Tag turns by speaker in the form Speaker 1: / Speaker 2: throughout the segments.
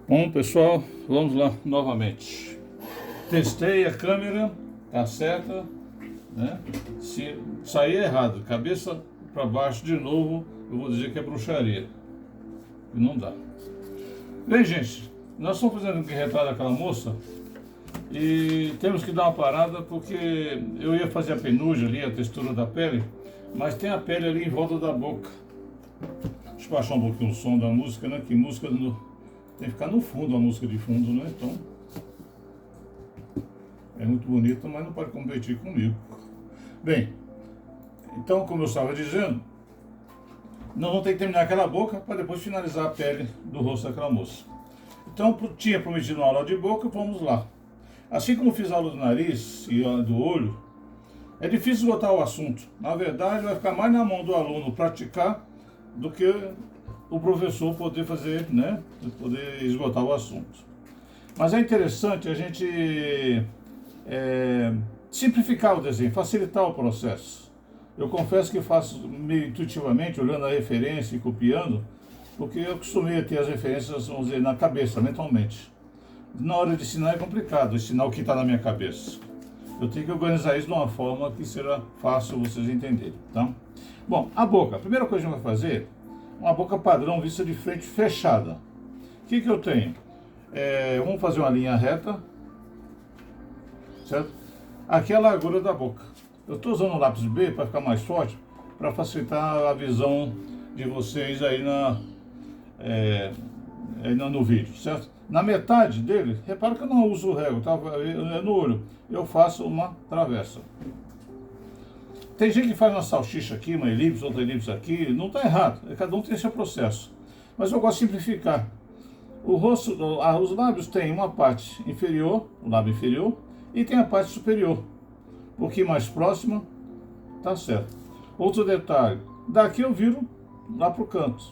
Speaker 1: Bom, pessoal, vamos lá novamente. Testei a câmera, tá certa, né? Se sair errado, cabeça para baixo de novo, eu vou dizer que é bruxaria. E não dá. Bem, gente, nós estamos fazendo um retrato daquela moça e temos que dar uma parada porque eu ia fazer a penugem ali, a textura da pele, mas tem a pele ali em volta da boca. Deixa eu baixar um pouquinho o som da música, né? Que música tem que ficar no fundo, a música de fundo, né? Então, é muito bonita, mas não pode competir comigo. Bem, então, como eu estava dizendo, nós vamos ter que terminar aquela boca para depois finalizar a pele do rosto daquela moça. Então, tinha prometido uma aula de boca, vamos lá. Assim como fiz a aula do nariz e a do olho, é difícil esgotar o assunto. Na verdade, vai ficar mais na mão do aluno praticar do que o professor poder fazer, né? Poder esgotar o assunto. Mas é interessante a gente simplificar o desenho, facilitar o processo. Eu confesso que faço meio intuitivamente, olhando a referência e copiando, porque eu costumei ter as referências, vamos dizer, na cabeça, mentalmente. Na hora de ensinar é complicado, ensinar o que está na minha cabeça. Eu tenho que organizar isso de uma forma que será fácil vocês entenderem, tá? Bom, a boca. A primeira coisa que a gente vai fazer, uma boca padrão vista de frente fechada. O que eu tenho? Vamos fazer uma linha reta, certo? Aqui é a largura da boca. Eu estou usando o lápis B para ficar mais forte, para facilitar a visão de vocês aí no vídeo, certo? Na metade dele, repara que eu não uso o régua, tá? No olho, eu faço uma travessa. Tem gente que faz uma salsicha aqui, uma elipse, outra elipse aqui, não está errado, cada um tem seu processo. Mas eu gosto de simplificar. O rosto, os lábios têm uma parte inferior, o lábio inferior, e tem a parte superior. Um pouquinho mais próxima, tá certo. Outro detalhe, daqui eu viro lá pro canto.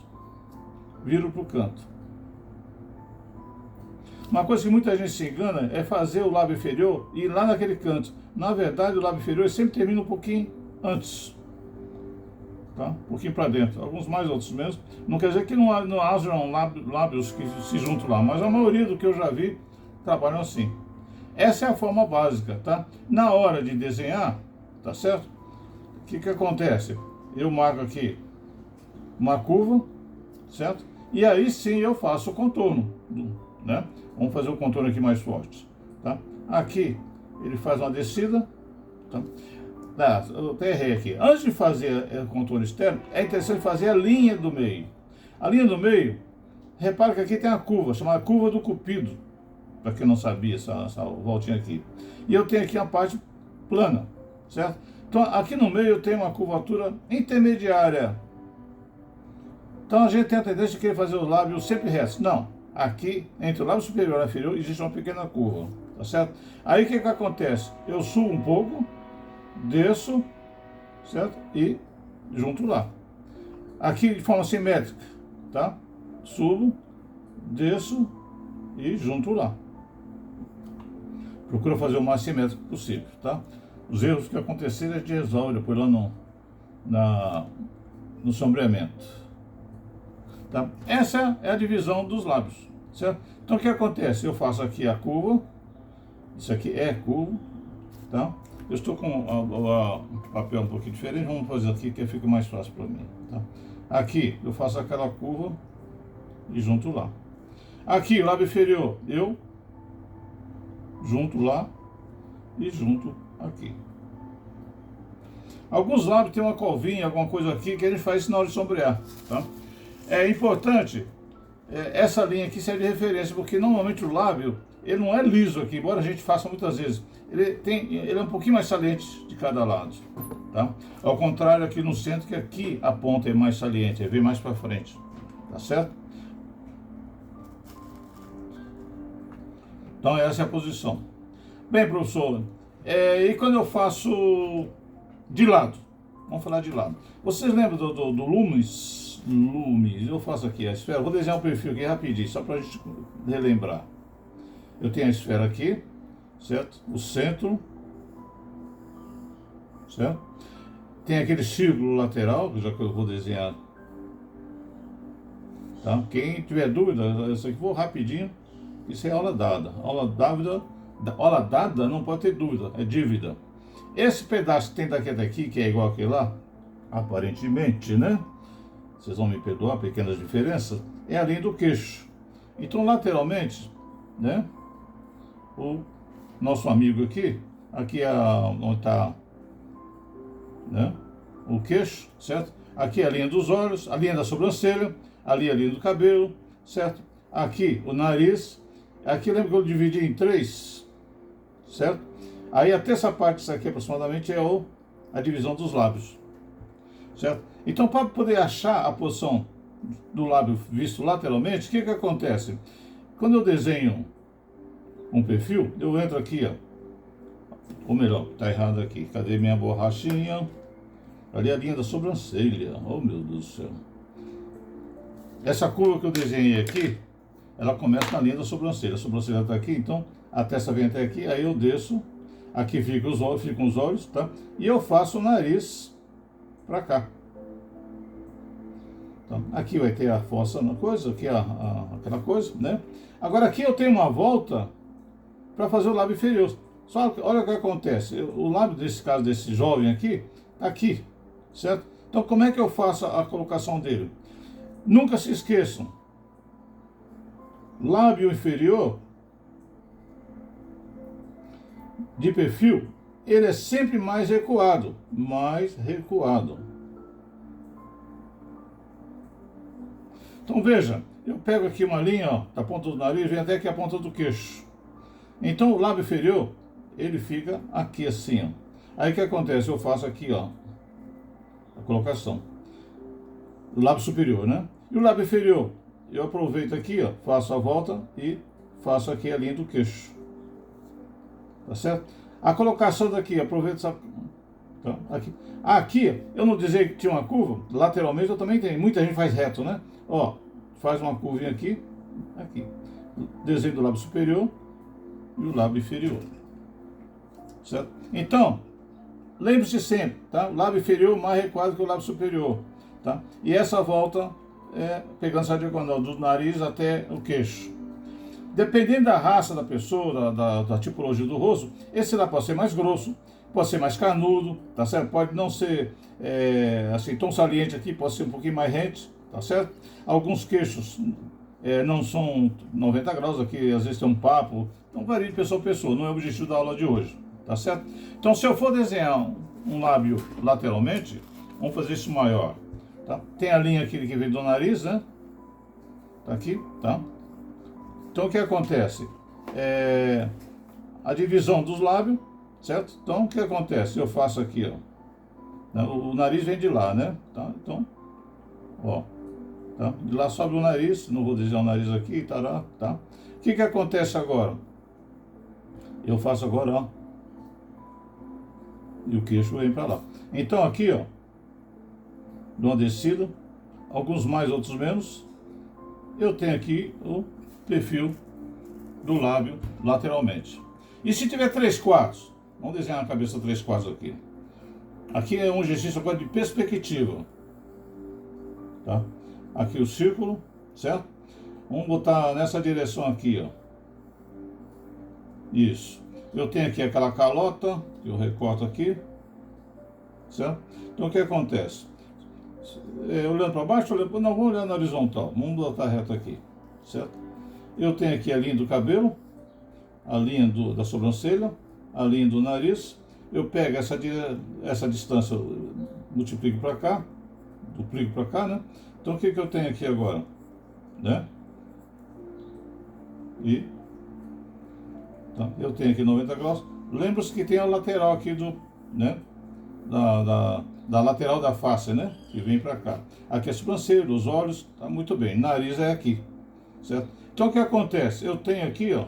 Speaker 1: Viro pro canto. Uma coisa que muita gente se engana é fazer o lábio inferior e ir lá naquele canto. Na verdade, o lábio inferior sempre termina um pouquinho antes. Tá? Um pouquinho para dentro. Alguns mais, outros menos. Não quer dizer que não hajam lábios que se juntam lá, mas a maioria do que eu já vi trabalham assim. Essa é a forma básica, tá? Na hora de desenhar, tá certo? O que acontece? Eu marco aqui uma curva, certo? E aí sim eu faço o contorno, né? Vamos fazer o contorno aqui mais forte, tá? Aqui ele faz uma descida, tá? Eu até errei aqui. Antes de fazer o contorno externo, é interessante fazer a linha do meio. A linha do meio, repara que aqui tem a curva, chamada curva do Cupido, para quem não sabia, essa voltinha aqui. E eu tenho aqui a parte plana, certo? Então aqui no meio eu tenho uma curvatura intermediária. Então a gente tem a tendência de querer fazer os lábios sempre retos. Não. Aqui, entre o lábio superior e inferior, existe uma pequena curva, tá certo? Aí o que acontece? Eu subo um pouco, desço, certo? E junto lá. Aqui de forma simétrica, tá? Subo, desço e junto lá. Procura fazer o mais simétrico possível, tá? Os erros que acontecerem a gente resolve depois lá no sombreamento. Tá? Essa é a divisão dos lábios, certo? Então o que acontece? Eu faço aqui a curva, isso aqui é curva, tá? Eu estou com o papel um pouquinho diferente, vamos fazer aqui que fica mais fácil para mim, tá? Aqui eu faço aquela curva e junto lá. Aqui, o lábio inferior, eu junto lá e junto aqui. Alguns lábios tem uma covinha, alguma coisa aqui que a gente faz isso na hora de sombrear, tá? É importante, essa linha aqui serve de referência, porque normalmente o lábio, ele não é liso aqui, embora a gente faça muitas vezes. Ele é um pouquinho mais saliente de cada lado, tá? Ao contrário aqui no centro, que aqui a ponta é mais saliente, vem mais para frente, tá certo? Então essa é a posição. Bem, professor, e quando eu faço de lado? Vamos falar de lado. Vocês lembram do Lumes? Eu faço aqui a esfera, vou desenhar um perfil aqui rapidinho, só para a gente relembrar. Eu tenho a esfera aqui, certo? O centro, certo? Tem aquele círculo lateral, já que eu vou desenhar, tá? Quem tiver dúvida, isso aqui vou rapidinho, Isso é aula dada. Aula dada não pode ter dúvida, é dívida. Esse pedaço que tem daqui até aqui, que é igual aquele lá, aparentemente, né? Vocês vão me perdoar, pequenas diferenças, é a linha do queixo. Então, lateralmente, né? O nosso amigo aqui é onde está, né? O queixo, certo? Aqui é a linha dos olhos, a linha da sobrancelha, ali a linha do cabelo, certo? Aqui o nariz, aqui lembra que eu dividi em 3, certo? Aí até essa parte, isso aqui aproximadamente é a divisão dos lábios, certo? Então, para poder achar a posição do lábio visto lateralmente, o que acontece? Quando eu desenho um perfil, eu entro aqui, ó, ou melhor, tá errado aqui, cadê minha borrachinha? Ali a linha da sobrancelha, oh meu Deus do céu. Essa curva que eu desenhei aqui, ela começa na linha da sobrancelha. A sobrancelha está aqui, então a testa vem até aqui, aí eu desço, aqui ficam os olhos, tá? E eu faço o nariz para cá. Então, aqui vai ter a fossa na coisa, aqui aquela coisa, né? Agora aqui eu tenho uma volta para fazer o lábio inferior. Só que olha o que acontece. O lábio desse caso, desse jovem aqui, tá aqui, certo? Então como é que eu faço a colocação dele? Nunca se esqueçam. Lábio inferior de perfil, ele é sempre mais recuado. Mais recuado. Então veja, eu pego aqui uma linha, ó, da ponta do nariz, vem até aqui a ponta do queixo. Então o lábio inferior, ele fica aqui assim, ó. Aí o que acontece? Eu faço aqui, ó, a colocação. O lábio superior, né? E o lábio inferior, eu aproveito aqui, ó, faço a volta e faço aqui a linha do queixo. Tá certo? A colocação daqui, aproveito essa... Então, aqui, eu não dizia que tinha uma curva, lateralmente eu também tenho. Muita gente faz reto, né? Ó, faz uma curvinha aqui, aqui. Desenho do lábio superior e o lábio inferior. Certo? Então, lembre-se sempre, tá? O lábio inferior mais recuado que o lábio superior, tá? E essa volta é pegando essa diagonal do nariz até o queixo. Dependendo da raça da pessoa, da tipologia do rosto, esse lá pode ser mais grosso, pode ser mais canudo, tá certo? Pode não ser assim tão saliente aqui, pode ser um pouquinho mais rente, tá certo? Alguns queixos não são 90 graus, aqui às vezes tem um papo, então varia de pessoa a pessoa, não é o objetivo da aula de hoje, tá certo? Então se eu for desenhar um lábio lateralmente, vamos fazer isso maior, tá? Tem a linha aqui que vem do nariz, né? Tá aqui, tá? Então o que acontece? A divisão dos lábios, certo? Então o que acontece? Eu faço aqui, ó. O nariz vem de lá, né? Tá? Então, ó. Tá? De lá sobe o nariz, não vou desenhar o nariz aqui, tará, tá? O que acontece agora? Eu faço agora, ó. E o queixo vem para lá. Então aqui, ó. Dou uma descida. Alguns mais, outros menos. Eu tenho aqui o perfil do lábio lateralmente. E se tiver 3/4, vamos desenhar a cabeça 3/4 aqui. Aqui é um exercício agora de perspectiva, tá? Aqui o círculo, certo? Vamos botar nessa direção aqui, ó. Isso. Eu tenho aqui aquela calota, que eu recorto aqui, certo? Então o que acontece? Olhando para baixo, não, vamos olhar na horizontal, vamos botar reto aqui, certo? Eu tenho aqui a linha do cabelo, a linha da sobrancelha, a linha do nariz. Eu pego essa distância, multiplico para cá, duplico para cá, né? Então o que eu tenho aqui agora, né? E então, eu tenho aqui 90 graus. Lembra-se que tem a lateral aqui né? Da lateral da face, né? Que vem para cá. Aqui é a sobrancelha, os olhos, tá muito bem. Nariz é aqui, certo? Então o que acontece? Eu tenho aqui, ó.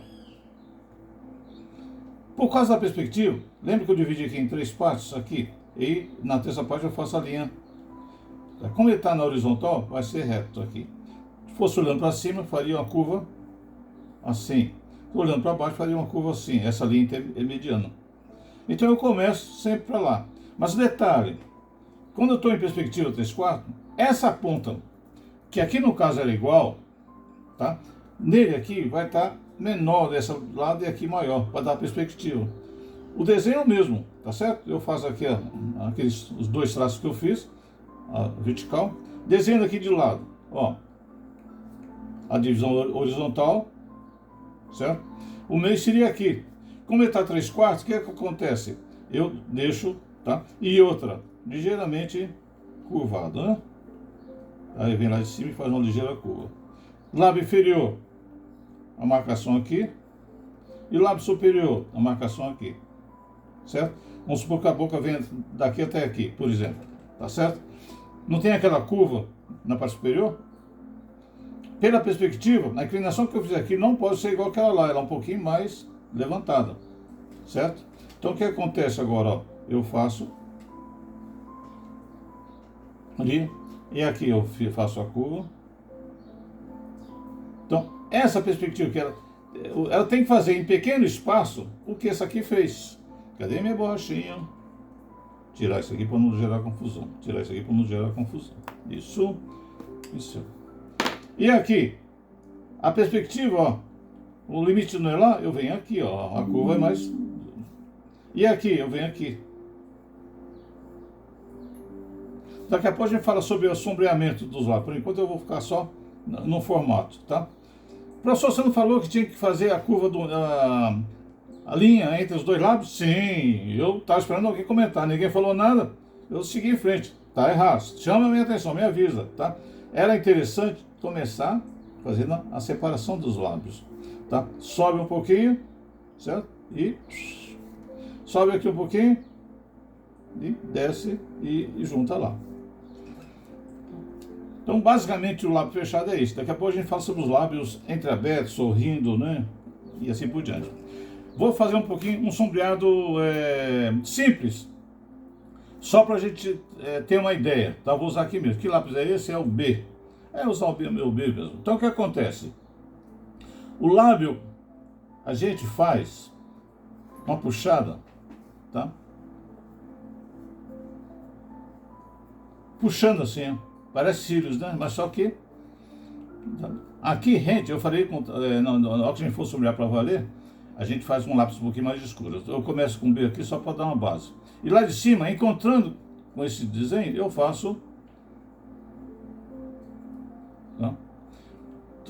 Speaker 1: Por causa da perspectiva, lembra que eu dividi aqui em 3 partes aqui? E na terceira parte eu faço a linha. Como ele está na horizontal, vai ser reto aqui. Se fosse olhando para cima, faria uma curva assim. Olhando para baixo, faria uma curva assim. Essa linha é mediana. Então eu começo sempre para lá. Mas detalhe, quando eu estou em perspectiva 3/4, essa ponta, que aqui no caso era igual, tá? Nele aqui vai estar menor desse lado e aqui maior, para dar perspectiva. O desenho é o mesmo, tá certo? Eu faço aqui os dois traços que eu fiz, a vertical, desenho aqui de lado, ó, a divisão horizontal, certo? O meio seria aqui. Como ele está 3/4, o que é que acontece? Eu deixo, tá? E outra, ligeiramente curvado, né? Aí vem lá de cima e faz uma ligeira curva. Lábio inferior, a marcação aqui. E lábio superior, a marcação aqui. Certo? Vamos supor que a boca venha daqui até aqui, por exemplo. Tá certo? Não tem aquela curva na parte superior? Pela perspectiva, a inclinação que eu fiz aqui não pode ser igual aquela lá. Ela é um pouquinho mais levantada. Certo? Então o que acontece agora? Ó, eu faço ali. E aqui eu faço a curva. Então, essa perspectiva que ela tem que fazer em pequeno espaço o que essa aqui fez. Cadê minha borrachinha? Tirar isso aqui para não gerar confusão. Tirar isso aqui para não gerar confusão. Isso. E aqui, a perspectiva, ó. O limite não é lá, eu venho aqui, ó. A curva é mais. E aqui, eu venho aqui. Daqui a pouco a gente fala sobre o sombreamento dos lábios. Por enquanto eu vou ficar só no formato, tá? Professor, você não falou que tinha que fazer a curva a linha entre os dois lábios? Sim, eu estava esperando alguém comentar, ninguém falou nada, eu segui em frente. Tá errado, chama a minha atenção, me avisa, tá? Era interessante começar fazendo a separação dos lábios, tá? Sobe um pouquinho, certo? E sobe aqui um pouquinho e desce e junta lá. Então, basicamente, o lábio fechado é isso. Daqui a pouco a gente fala sobre os lábios entreabertos, sorrindo, né? E assim por diante. Vou fazer um sombreado simples, só para a gente ter uma ideia. Tá? Vou usar aqui mesmo. Que lápis é esse? É o B. É usar o meu B mesmo. Então, o que acontece? O lábio, a gente faz uma puxada, tá? Puxando assim, ó. Parece cílios, né? Mas só que aqui rente, eu falei, na hora que a gente for sombrear para valer, a gente faz um lápis um pouquinho mais escuro. Eu começo com B aqui só para dar uma base. E lá de cima, encontrando com esse desenho, eu faço. Tá?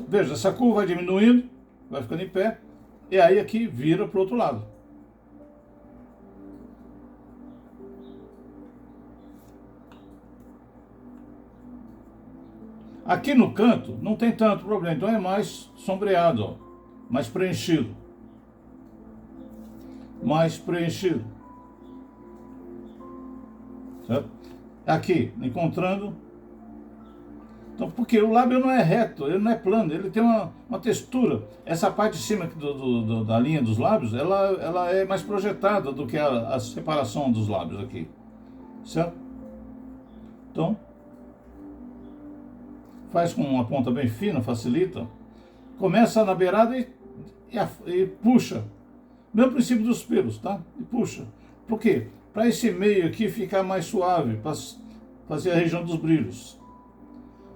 Speaker 1: Veja, essa curva vai diminuindo, vai ficando em pé, e aí aqui vira para o outro lado. Aqui no canto não tem tanto problema, então é mais sombreado, ó, mais preenchido. Mais preenchido. Certo? Aqui, encontrando. Então, porque o lábio não é reto, ele não é plano, ele tem uma textura. Essa parte de cima da linha dos lábios, ela é mais projetada do que a separação dos lábios aqui. Certo? Então, faz com uma ponta bem fina, facilita. Começa na beirada e puxa. Mesmo princípio dos pelos, tá? E puxa. Por quê? Para esse meio aqui ficar mais suave, para fazer a região dos brilhos.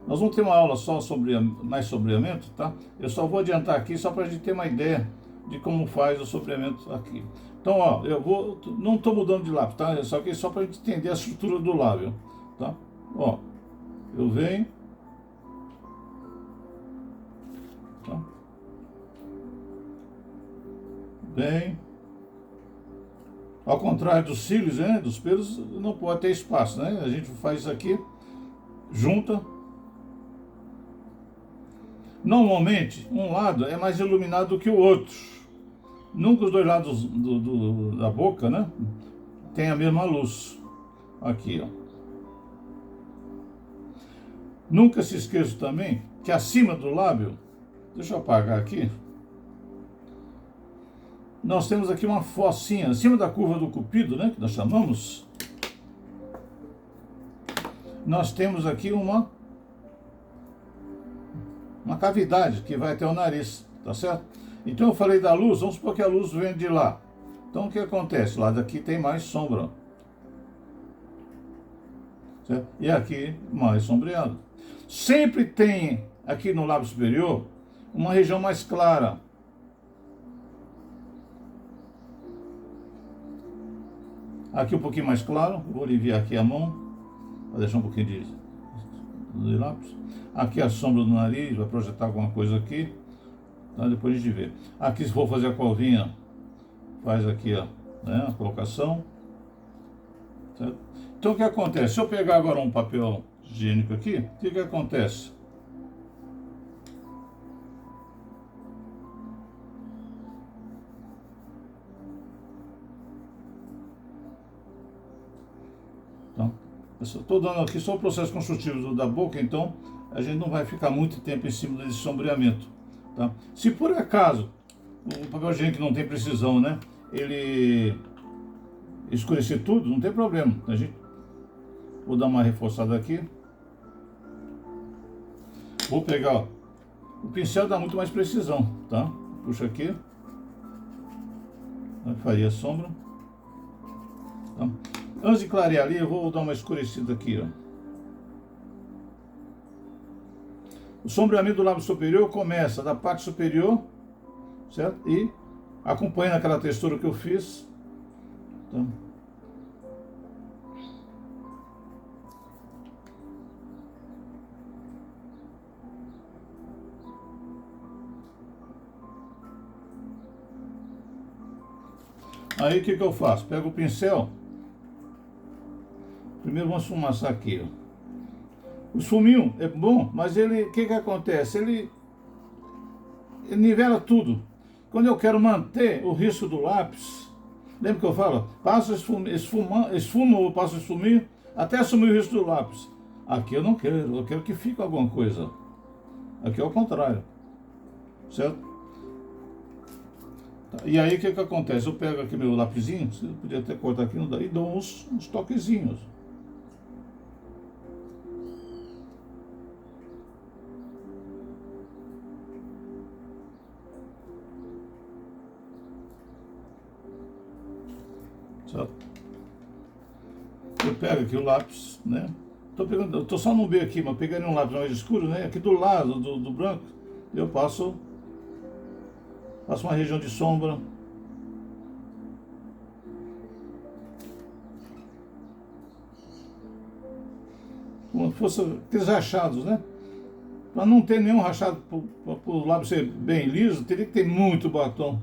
Speaker 1: Nós vamos ter uma aula só sobre mais sombreamento, tá? Eu só vou adiantar aqui só para a gente ter uma ideia de como faz o sombreamento aqui. Então, ó, não estou mudando de lápis, tá? Só que só para a gente entender a estrutura do lábio, tá? Ó, eu venho. Tá? Bem, ao contrário dos cílios, né, dos pelos, não pode ter espaço, né? A gente faz isso aqui, junta. Normalmente, um lado é mais iluminado do que o outro. Nunca os dois lados da boca, né, tem a mesma luz. Aqui, ó. Nunca se esqueça também que acima do lábio, deixa eu apagar aqui, nós temos aqui uma fossinha, acima da curva do cupido, né, que nós chamamos. Nós temos aqui uma cavidade que vai até o nariz, tá certo? Então eu falei da luz, vamos supor que a luz vem de lá. Então o que acontece? Lá daqui tem mais sombra. Certo? E aqui mais sombreado. Sempre tem aqui no lábio superior uma região mais clara. Aqui um pouquinho mais claro, vou aliviar aqui a mão, para deixar um pouquinho de lápis. Aqui a sombra do nariz, vai projetar alguma coisa aqui, tá? Depois a gente vê. Aqui, se for fazer a covinha, faz aqui, ó, né, a colocação, certo? Então o que acontece? Se eu pegar agora um papel higiênico aqui, o que acontece? Então, eu estou dando aqui só o processo construtivo da boca, então a gente não vai ficar muito tempo em cima desse sombreamento, tá? Se por acaso o papel higiênico não tem precisão, né, ele escurecer tudo, não tem problema. A gente, vou dar uma reforçada aqui. Vou pegar, ó, o pincel dá muito mais precisão, tá? Puxa aqui, faria a sombra, tá? Antes de clarear ali, eu vou dar uma escurecida aqui, ó. O sombreamento do lábio superior começa da parte superior, certo? E acompanha aquela textura que eu fiz, tá? Aí o que eu faço? Pego o pincel. Primeiro vamos esfumaçar aqui, ó. O esfuminho é bom, mas ele, o que acontece? Ele nivela tudo. Quando eu quero manter o risco do lápis, lembra que eu falo? Passo esfumo ou passo esfuminho até assumir o risco do lápis. Aqui eu não quero, eu quero que fique alguma coisa. Aqui é o contrário, certo? E aí o que acontece? Eu pego aqui meu lapisinho, eu podia até cortar aqui, e dou uns toquezinhos. Certo? Eu pego aqui o lápis, né? Tô só no B aqui, mas pegaria um lápis mais escuro, né? Aqui do lado do branco, eu passo uma região de sombra. Como se fosse aqueles rachados, né? Para não ter nenhum rachado, para o lábio ser bem liso, teria que ter muito batom.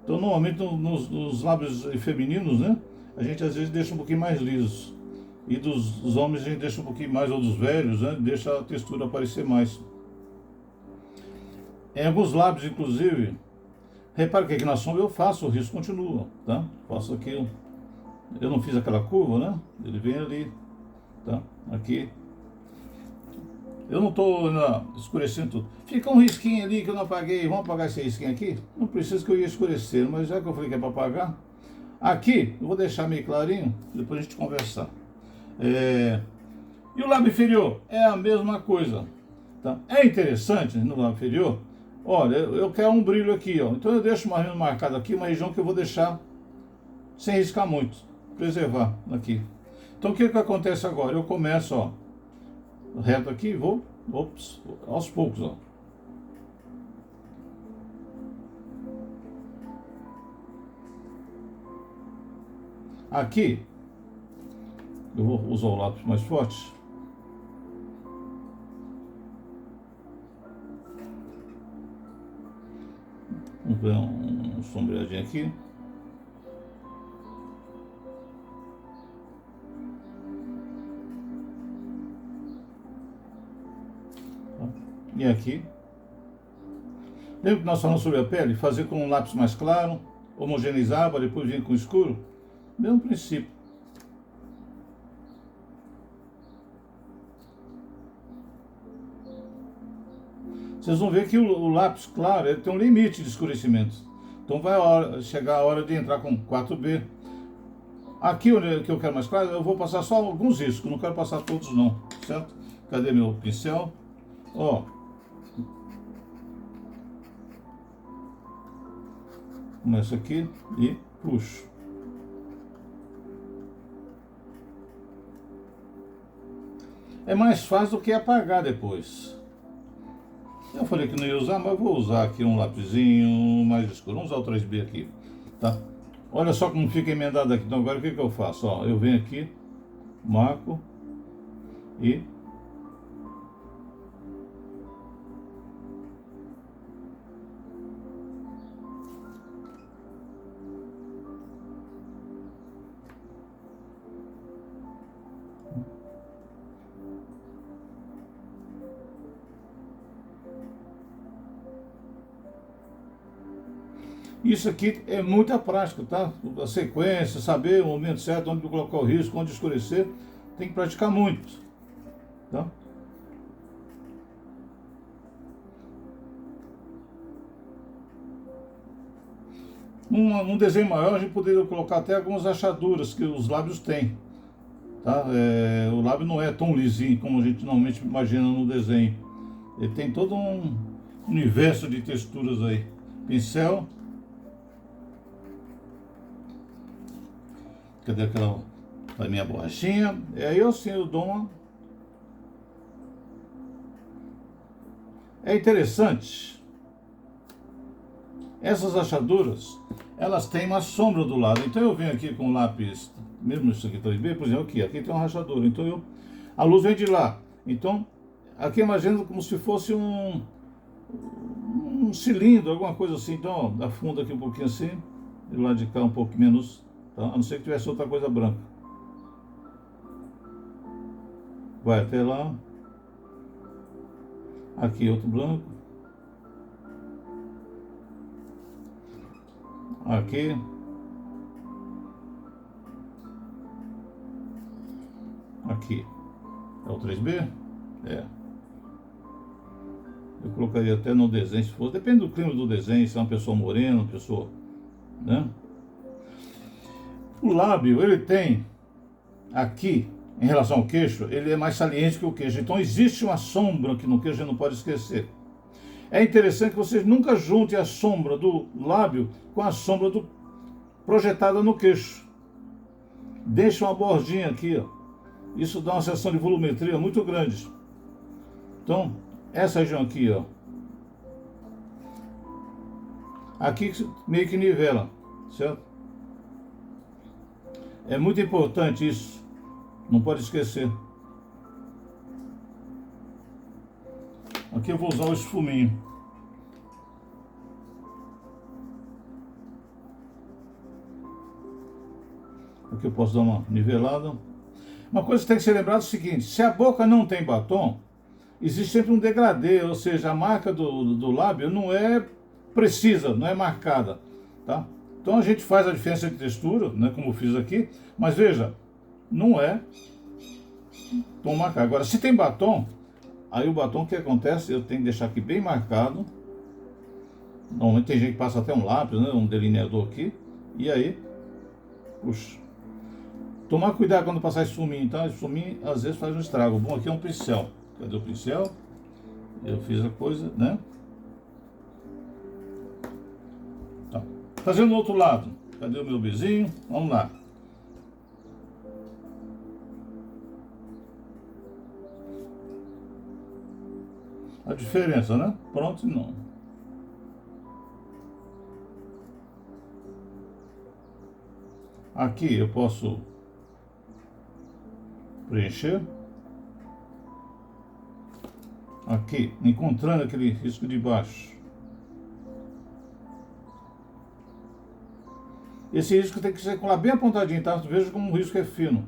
Speaker 1: Então, normalmente, nos lábios femininos, né? A gente às vezes deixa um pouquinho mais liso. E dos homens a gente deixa um pouquinho mais, ou dos velhos, né? Deixa a textura aparecer mais. Em alguns lábios, inclusive, repara que aqui na sombra eu faço, o risco continua, tá? Faço aqui, eu não fiz aquela curva, né? Ele vem ali, tá? Aqui. Eu não estou escurecendo tudo. Fica um risquinho ali que eu não apaguei. Vamos apagar esse risquinho aqui? Não precisa que eu ia escurecer, mas já que eu falei que é para apagar. Aqui, eu vou deixar meio clarinho, depois a gente conversar. E o lábio inferior? É a mesma coisa. Tá? É interessante no lábio inferior. Olha, eu quero um brilho aqui, ó. Então eu deixo mais ou menos marcado aqui, uma região que eu vou deixar sem riscar muito. Preservar aqui. Então o que acontece agora? Eu começo, ó, reto aqui e vou, aos poucos, ó. Aqui, eu vou usar o lápis mais forte. Vamos ver um sombreadinho aqui. E aqui. Lembra que nós falamos sobre a pele? Fazer com um lápis mais claro, homogeneizar, para depois vir com escuro. Mesmo princípio. Vocês vão ver que o lápis claro ele tem um limite de escurecimento. Então vai chegar a hora de entrar com 4B. Aqui onde que eu quero mais claro, eu vou passar só alguns riscos, não quero passar todos não, certo? Cadê meu pincel? Ó. Começo aqui e puxo. É mais fácil do que apagar depois. Eu falei que não ia usar, mas vou usar aqui um lapisinho mais escuro. Vamos usar o 3B aqui, tá? Olha só como fica emendado aqui. Então agora o que eu faço? Ó, eu venho aqui, marco e isso aqui é muita prática, tá? A sequência, saber o momento certo, onde colocar o risco, onde escurecer, tem que praticar muito, tá? Um desenho maior a gente poderia colocar até algumas achaduras que os lábios têm, tá? O lábio não é tão lisinho como a gente normalmente imagina no desenho. Ele tem todo um universo de texturas aí. Pincel. Cadê aquela a minha borrachinha? E aí eu dou uma... É interessante. Essas achaduras, elas têm uma sombra do lado. Então eu venho aqui com o lápis, mesmo isso aqui 3B, por exemplo, aqui tem uma rachadura. Então a luz vem de lá. Então, aqui imagina como se fosse um cilindro, alguma coisa assim. Então, ó, afunda aqui um pouquinho assim, e do lado de cá um pouco menos, tá? A não ser que tivesse outra coisa branca. Vai até lá. Aqui outro branco. Aqui. Aqui. É o 3B? É. Eu colocaria até no desenho, se fosse. Depende do clima do desenho, se é uma pessoa morena, uma pessoa, né? O lábio, ele tem aqui, em relação ao queixo, ele é mais saliente que o queixo. Então existe uma sombra aqui no queixo, a gente não pode esquecer. É interessante que vocês nunca juntem a sombra do lábio com a sombra projetada no queixo. Deixa uma bordinha aqui, ó. Isso dá uma sensação de volumetria muito grande. Então, essa região aqui, ó. Aqui meio que nivela, certo? É muito importante isso. Não pode esquecer. Aqui eu vou usar o esfuminho. Aqui eu posso dar uma nivelada. Uma coisa que tem que ser lembrada é o seguinte: se a boca não tem batom, existe sempre um degradê, ou seja, a marca do lábio não é precisa, não é marcada, tá? Então a gente faz a diferença de textura, né, como eu fiz aqui, mas veja, não é tom marcado. Agora, se tem batom, aí o batom, o que acontece? Eu tenho que deixar aqui bem marcado. Normalmente tem gente que passa até um lápis, né, um delineador aqui, e aí, puxa. Tomar cuidado quando passar esfuminho, tá? Esfuminho às vezes faz um estrago. Bom, aqui é um pincel. Cadê o pincel? Eu fiz a coisa, né? Tá. Fazendo o outro lado. Cadê o meu bezinho? Vamos lá. A diferença, né? Pronto, não. Aqui eu posso preencher. Aqui, encontrando aquele risco de baixo. Esse risco tem que ser com lá bem apontadinho, tá? Veja como o risco é fino.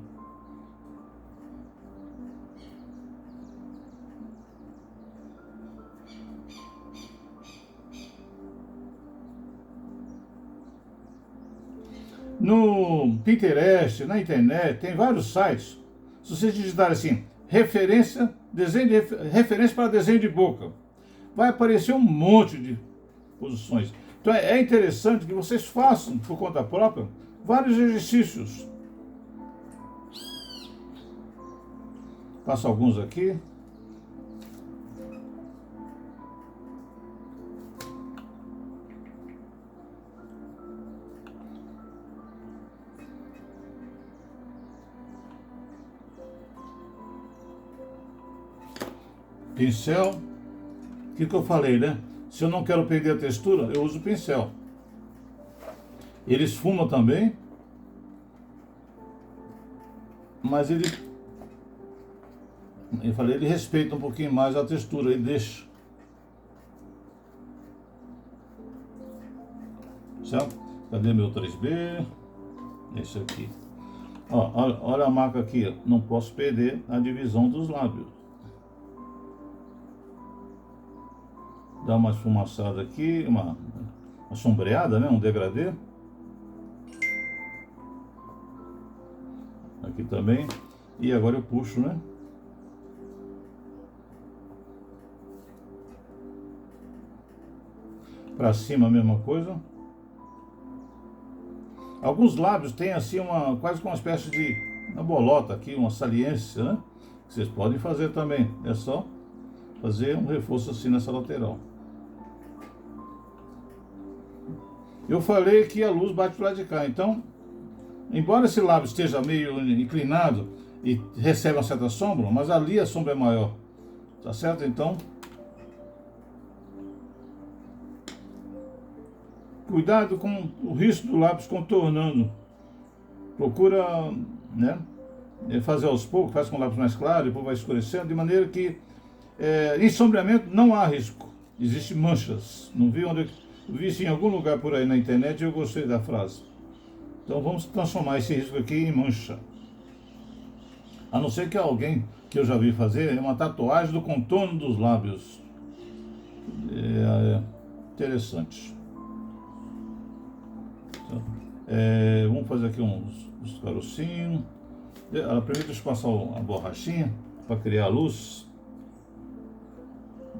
Speaker 1: No Pinterest, na internet, tem vários sites. Se vocês digitarem assim, referência para desenho de boca, vai aparecer um monte de posições. Então é interessante que vocês façam, por conta própria, vários exercícios. Faço alguns aqui. Pincel. O que eu falei, né? Se eu não quero perder a textura, eu uso o pincel. Ele esfuma também, mas ele respeita um pouquinho mais a textura, ele deixa. Certo? Cadê meu 3B? Esse aqui. Ó, olha a marca aqui, ó. Não posso perder a divisão dos lábios. Dá uma esfumaçada aqui, uma sombreada, né? Um degradê. Aqui também. E agora eu puxo, né? Pra cima a mesma coisa. Alguns lábios têm assim quase como uma espécie de uma bolota aqui, uma saliência, né? Que vocês podem fazer também. É só fazer um reforço assim nessa lateral. Eu falei que a luz bate para lá de cá, então, embora esse lábio esteja meio inclinado e recebe uma certa sombra, mas ali a sombra é maior, tá certo? Então, cuidado com o risco do lápis contornando. Procura, né, fazer aos poucos, faz com o lápis mais claro, depois vai escurecendo, de maneira que em sombreamento não há risco. Existem manchas. Não vi onde eu vi isso em algum lugar por aí na internet e eu gostei da frase. Então vamos transformar esse risco aqui em mancha. A não ser que alguém que eu já vi fazer é uma tatuagem do contorno dos lábios. É interessante. Vamos fazer aqui uns carocinhos. Primeiro deixa eu passar a borrachinha para criar a luz.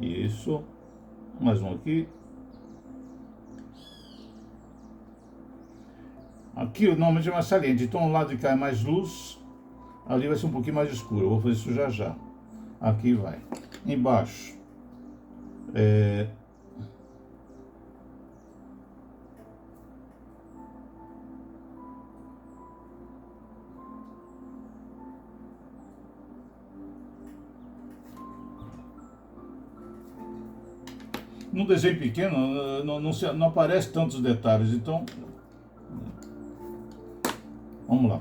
Speaker 1: Isso. Mais um aqui. Aqui normalmente é mais saliente, então o lado de cá é mais luz, ali vai ser um pouquinho mais escuro. Eu vou fazer isso já já. Aqui vai. Embaixo. No desenho pequeno não aparece tantos detalhes, então vamos lá.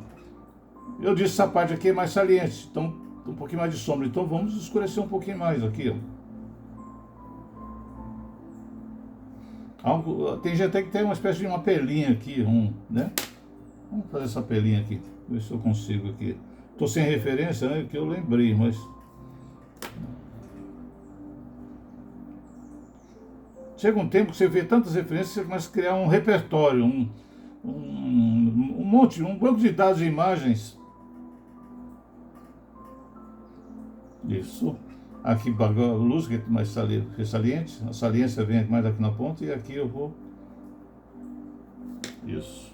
Speaker 1: Eu disse essa parte aqui é mais saliente, então um pouquinho mais de sombra, então vamos escurecer um pouquinho mais aqui, ó. Tem gente até que tem uma espécie de uma pelinha aqui, né? Vamos fazer essa pelinha aqui, ver se eu consigo aqui. Tô sem referência, né? Que eu lembrei, mas chega um tempo que você vê tantas referências, você começa a criar um repertório, um monte, um banco de dados de imagens. Isso. Aqui a luz que é mais saliente, a saliência vem mais aqui na ponta e aqui eu vou. Isso.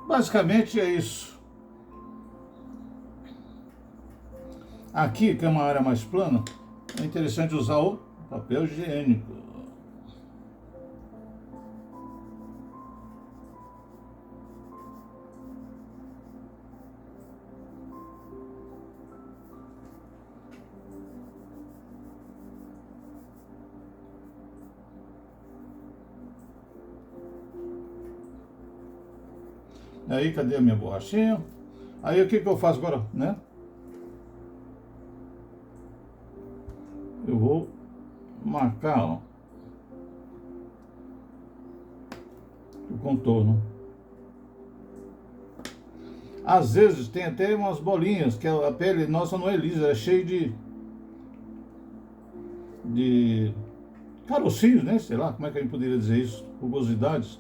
Speaker 1: Basicamente é isso. Aqui, que é uma área mais plana, é interessante usar o papel higiênico. Aí, cadê a minha borrachinha? Aí, o que eu faço agora, né? Eu vou marcar, ó, o contorno. Às vezes tem até umas bolinhas, que a pele nossa não é lisa, é cheia de carocinhos, né? Sei lá, como é que a gente poderia dizer isso? Rugosidades.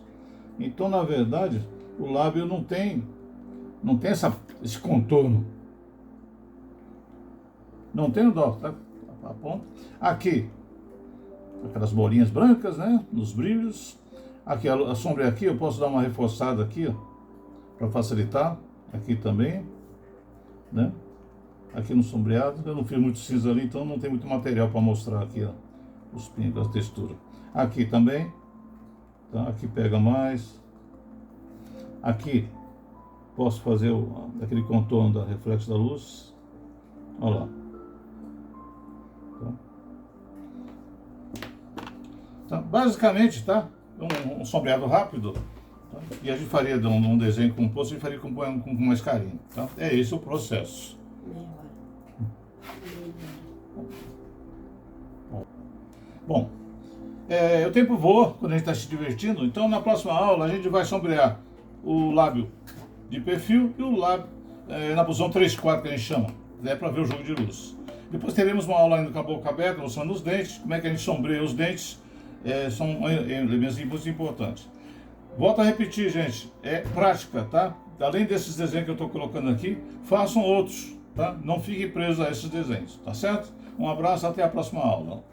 Speaker 1: Então, na verdade, o lábio não tem esse contorno. Não tem o dó, tá? A ponta. Aqui, aquelas bolinhas brancas, né? Nos brilhos. Aqui, a sombra aqui, eu posso dar uma reforçada aqui, ó, para facilitar. Aqui também, né? Aqui no sombreado, eu não fiz muito cinza ali, então não tem muito material para mostrar aqui, ó, os pingos, a textura. Aqui também, tá? Aqui pega mais. Aqui posso fazer aquele contorno da reflexo da luz. Olha lá. Tá? Tá? Basicamente, tá? Um sombreado rápido. Tá? E a gente faria um desenho composto, a gente faria com mais carinho. Tá? É esse o processo. Bom, o tempo voa quando a gente está se divertindo, então na próxima aula a gente vai sombrear o lábio de perfil e o lábio na posição 3/4 que a gente chama, para ver o jogo de luz. Depois teremos uma aula ainda com a boca aberta, mostrando os dentes, como é que a gente sombreia os dentes, são elementos muito importantes. Volto a repetir, gente, é prática, tá? Além desses desenhos que eu estou colocando aqui, façam outros, tá? Não fiquem presos a esses desenhos, tá certo? Um abraço, até a próxima aula.